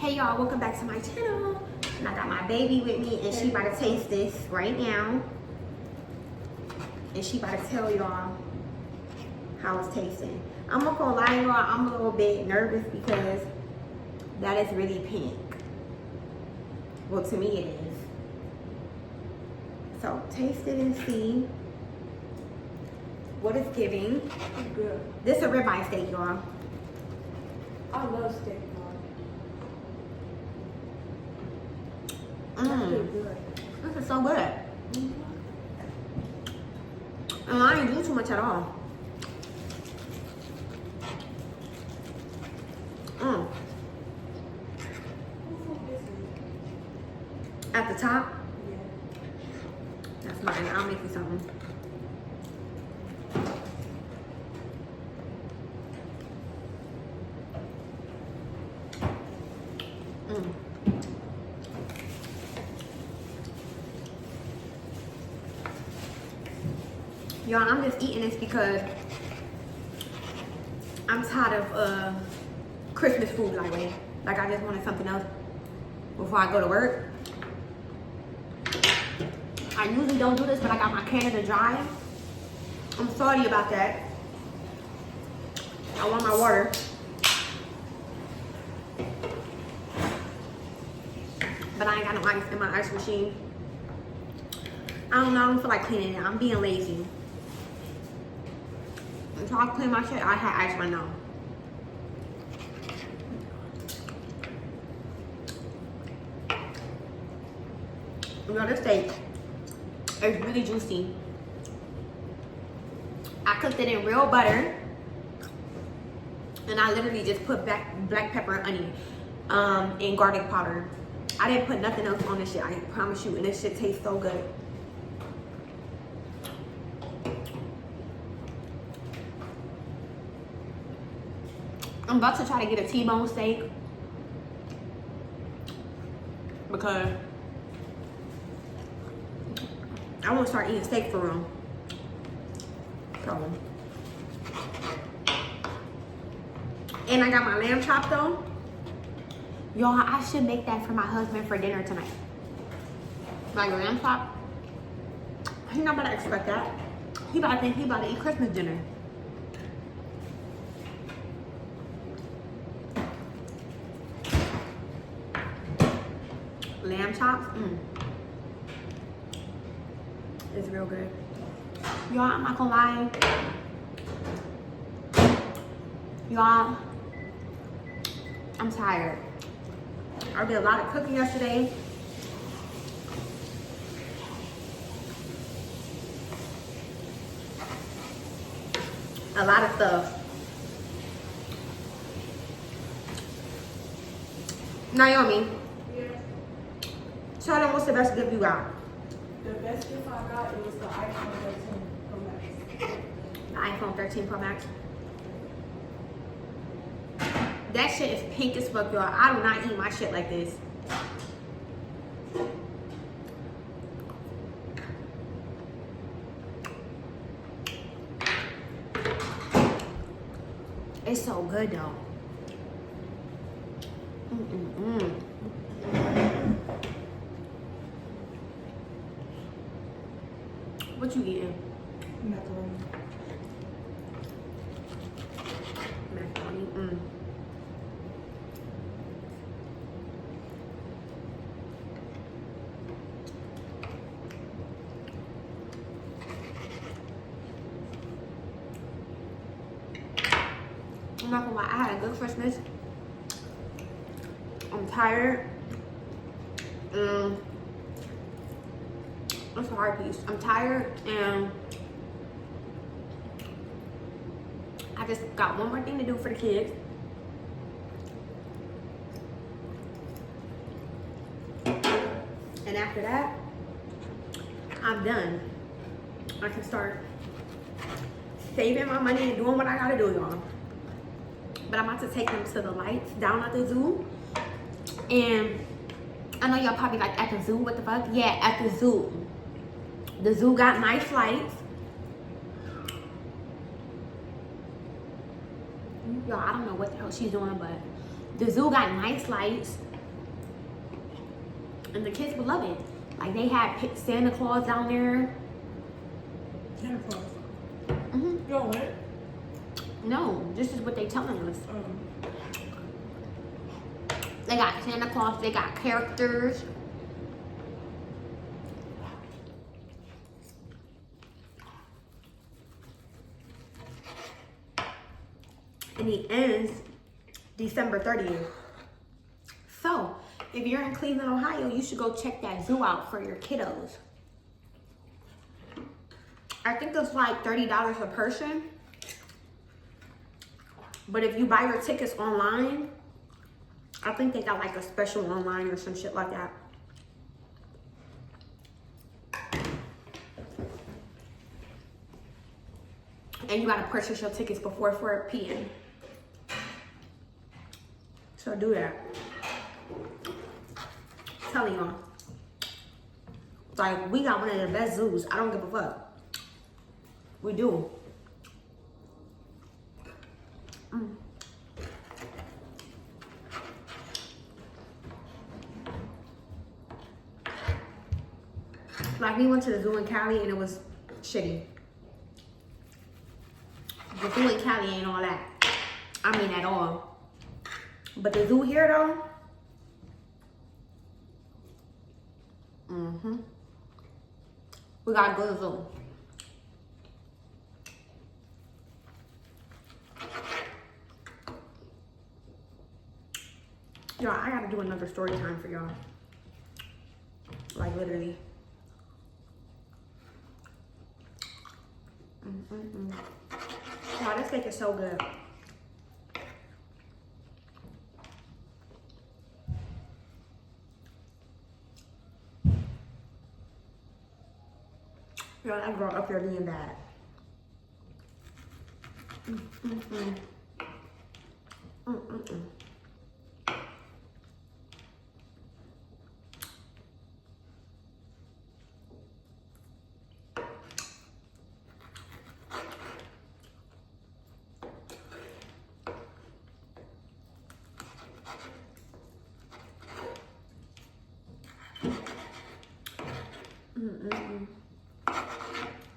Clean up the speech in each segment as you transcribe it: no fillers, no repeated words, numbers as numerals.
Hey y'all, welcome back to my channel. And I got my baby with me and she about to taste this right now. And she about to tell y'all how it's tasting. I'm not gonna lie y'all, I'm a little bit nervous because that is really pink. Well, to me it is. So taste it and see what it's giving. It's good. This is a ribeye steak, y'all. I love steak, y'all. That's really good. This is so good. And I didn't do too much at all. At the top, Yeah. that's mine. I'll make you something. Y'all, I'm just eating this because I'm tired of Christmas food like I just wanted something else before I go to work. I usually don't do this, but I got my Canada Dry. I'm sorry about that. I want my water. But I ain't got no ice in my ice machine. I don't know, I don't feel like cleaning it. I'm being lazy. Until I clean my shit, I had ice right now. You know, this steak is really juicy. I cooked it in real butter. And I literally just put black pepper and onion and garlic powder. I didn't put nothing else on this shit, I promise you. And this shit tastes so good. I'm about to try to get a T-bone steak because I want to start eating steak for real. So, and I got my lamb chop though. Y'all, I should make that for my husband for dinner tonight. My lamb chop. He not about to expect that. He about to think he about to eat Christmas dinner. Lamb chops, it's real good. Y'all, I'm not gonna lie. Y'all, I'm tired. I did a lot of cooking yesterday. A lot of stuff. Naomi. Tell them what's the best gift you got. The best gift I got, it was the iPhone 13 Pro Max. The iPhone 13 Pro Max. That shit is pink as fuck, y'all. I do not eat my shit like this. It's so good though. What you eating? Macaroni. Macaroni. I'm not gonna lie, I had a good Christmas. I'm tired. It's a hard piece. I'm tired and I just got one more thing to do for the kids. And after that, I'm done. I can start saving my money and doing what I gotta do, y'all. But I'm about to take them to the lights down at the zoo. And I know y'all probably like, at the zoo, what the fuck? Yeah, at the zoo. The zoo got nice lights. Y'all, I don't know what the hell she's doing, but the zoo got nice lights. And the kids would love it. Like they had Santa Claus down there. Santa Claus. Mm-hmm. You don't want it? No, this is what they telling us. They got Santa Claus, they got characters. And he ends December 30th. So, if you're in Cleveland, Ohio, you should go check that zoo out for your kiddos. I think it's like $30 a person. But if you buy your tickets online, I think they got like a special online or some shit like that. And you gotta purchase your tickets before 4 p.m. So do that. I'm telling y'all. Like, we got one of the best zoos. I don't give a fuck. We do. Like, we went to the zoo in Cali and it was shitty. The zoo in Cali ain't all that. I mean, at all. But the zoo here, though. We got a good zoo. Y'all, I gotta do another story time for y'all. Like, literally. Wow, this cake is so good. Y'all, that girl up there being bad.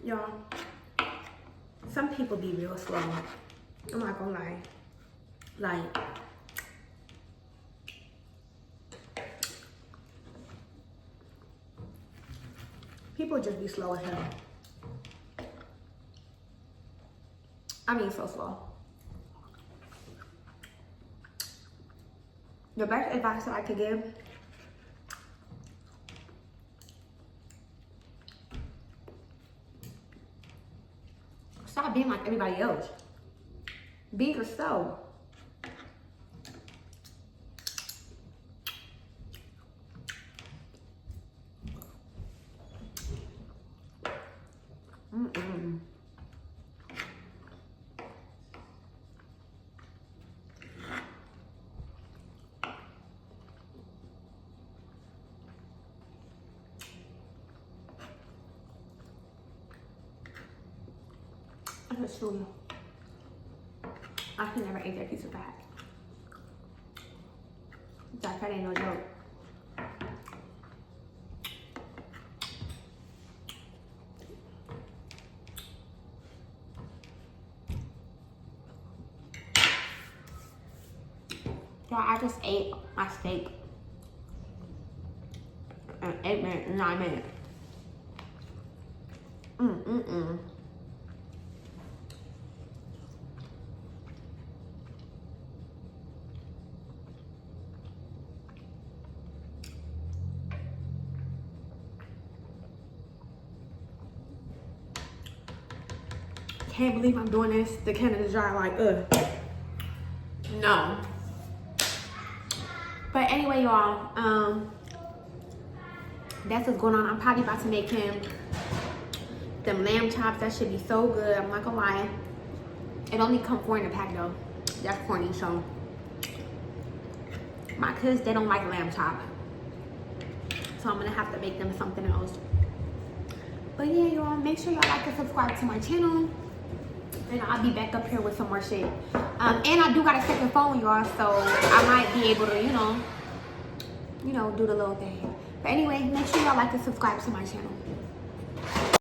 Y'all, some people be real slow. I'm not gonna lie. Like, people just be slow as hell. I mean, so slow. The best advice that I could give, stop being like everybody else. Be yourself. That's true. I can never eat that piece of fat. That fat ain't no joke. Y'all, I just ate my steak in 8 minutes, 9 minutes. Can't believe I'm doing this. The Canada Dry, like, ugh. No. But anyway, y'all, that's what's going on. I'm probably about to make him them lamb chops. That should be so good. I'm not gonna lie. It only come 4 in a pack though. That's corny, so. My kids, they don't like lamb chop. So I'm gonna have to make them something else. But yeah, y'all, make sure y'all like and subscribe to my channel. And I'll be back up here with some more shit. And I do got a second phone, y'all, so I might be able to, you know, do the little thing. But anyway, make sure y'all like and subscribe to my channel.